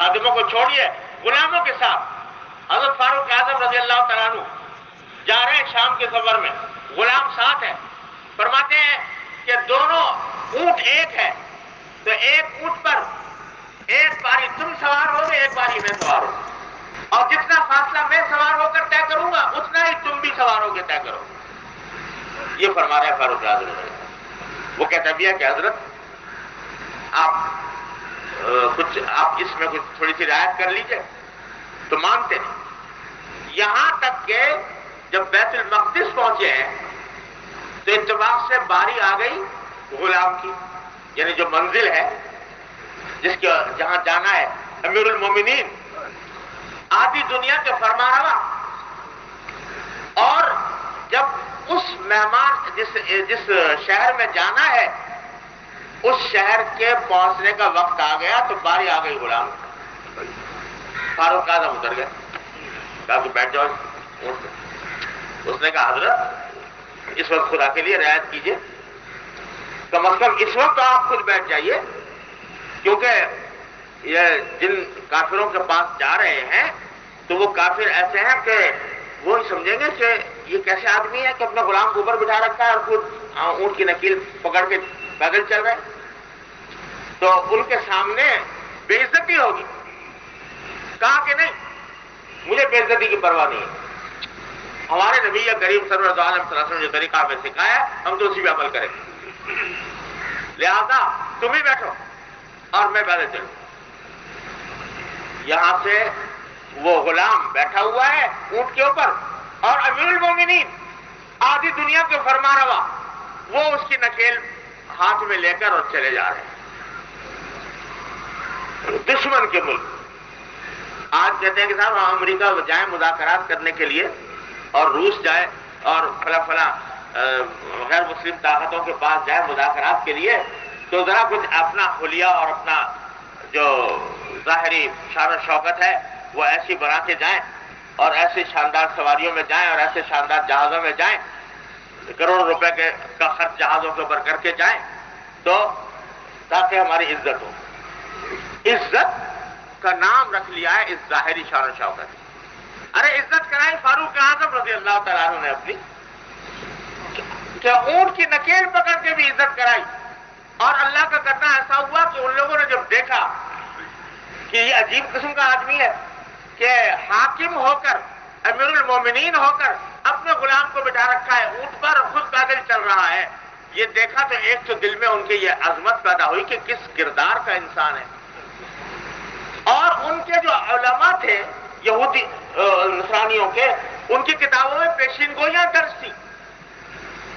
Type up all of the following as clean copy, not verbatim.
خادموں کو چھوڑیے، غلاموں کے ساتھ حضرت فاروق اعظم رضی اللہ تعالیٰ عنہ جا رہے ہیں شام کے سفر میں، غلام ساتھ ہے، فرماتے ہیں کہ دونوں اونٹ ایک ہے، تو ایک اونٹ پر ایک باری تم سوار ہوگے، ایک باری میں سوار ہوں، اور جتنا فاصلہ میں سوار ہو کر طے کروں گا اتنا ہی تم بھی سوار ہو کے طے کرو۔ یہ فرما رہا ہے فاروق اعظم۔ وہ کہتا بھی ہے کہ حضرت آپ اس میں کچھ تھوڑی سی رعایت کر لیجئے، تو مانتے نہیں، یہاں تک کہ جب بیت المقدس پہنچے ہیں تو اتفاق سے باری آ گئی غلام کی، یعنی جو منزل ہے جس کے جہاں جانا ہے امیر المومنین آدھی دنیا کے فرمانروا، اور جب اس مہمان جس شہر میں جانا ہے اس شہر کے پہنچنے کا وقت آ گیا تو باری آ گئی غلام۔ فاروق اعظم اتر گئے، کہا کہ بیٹھ جاؤ اونٹ پہ۔ اس نے کہا حضرت اس وقت خدا کے لیے رعایت کیجیے، کم از کم اس وقت آپ خود بیٹھ جائیے، کیونکہ یہ جن کافروں کے پاس جا رہے ہیں تو وہ کافر ایسے ہیں کہ وہ سمجھیں گے کہ یہ کیسے آدمی ہے کہ اپنے غلام کو اوپر بٹھا رکھا ہے اور خود اونٹ کی نکیل پکڑ کے پیدل چل رہے ہیں، تو ان کے سامنے بے عزتی ہوگی۔ کہا کہ نہیں، مجھے بے عزتی کی پرواہ نہیں ہے، ہمارے نبی کریم صلی اللہ علیہ وسلم نے جو طریقہ ہمیں سکھایا ہم تو اسی پہ عمل کریں گے، لہذا تم ہی بیٹھو اور میں پیدل چلوں۔ یہاں سے وہ غلام بیٹھا ہوا ہے اونٹ کے اوپر، اور امیر المومنین آدھی دنیا کے فرمانروا وہ اس کی نکیل ہاتھ میں لے کر اور چلے جا رہے ہیں۔ دشمن کے ملک آج کہتے ہیں کہ صاحب ہم امریکہ جائیں مذاکرات کرنے کے لیے، اور روس جائے اور فلاں فلاں غیر مسلم طاقتوں کے پاس جائے مذاکرات کے لیے، تو ذرا کچھ اپنا حلیہ اور اپنا جو ظاہری شان و شوکت ہے وہ ایسی بنا کے جائیں، اور ایسی شاندار سواریوں میں جائیں، اور ایسے شاندار جہازوں میں جائیں، کروڑوں روپے کا خرچ جہازوں کے اوپر کر کے جائیں، تو تاکہ ہماری عزت ہو۔ عزت کا نام رکھ لیا ہے اس ظاہری شان و شوکت۔ ارے عزت کرائی فاروق اعظم رضی اللہ تعالیٰ عنہ نے اپنی، کہ اونٹ کی نکیل پکڑ کے بھی عزت کرائی، اور اللہ کا کرنا ایسا ہوا کہ ان لوگوں نے جب دیکھا کہ یہ عجیب قسم کا آدمی ہے کہ حاکم ہو کر امیر المومنین ہو کر اپنے غلام کو بٹھا رکھا ہے اونٹ پر، خود پیدل چل رہا ہے، یہ دیکھا تو ایک تو دل میں ان کے یہ عظمت پیدا ہوئی کہ کس کردار کا انسان ہے۔ اور ان کے جو علماء تھے یہودی نصرانیوں کے، ان کی کتابوں میں پیشین گوئیاں درج تھی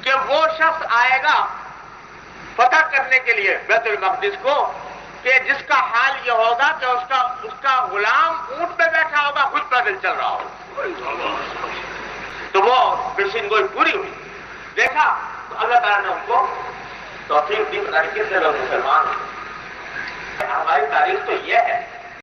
کہ وہ شخص آئے گا فتح کرنے کے لیے بیت المقدس کو کہ جس کا حال یہ ہوگا کہ اس کا غلام اونٹ پہ بیٹھا ہوگا، خود پیدل چل رہا ہوگا۔ تو وہ پیشین گوئی پوری ہوئی، دیکھا تو اللہ تعالیٰ نے ان کو توفیق دی، طریقے سے لوگ مسلمان ہیں۔ ہماری تاریخ تو یہ ہے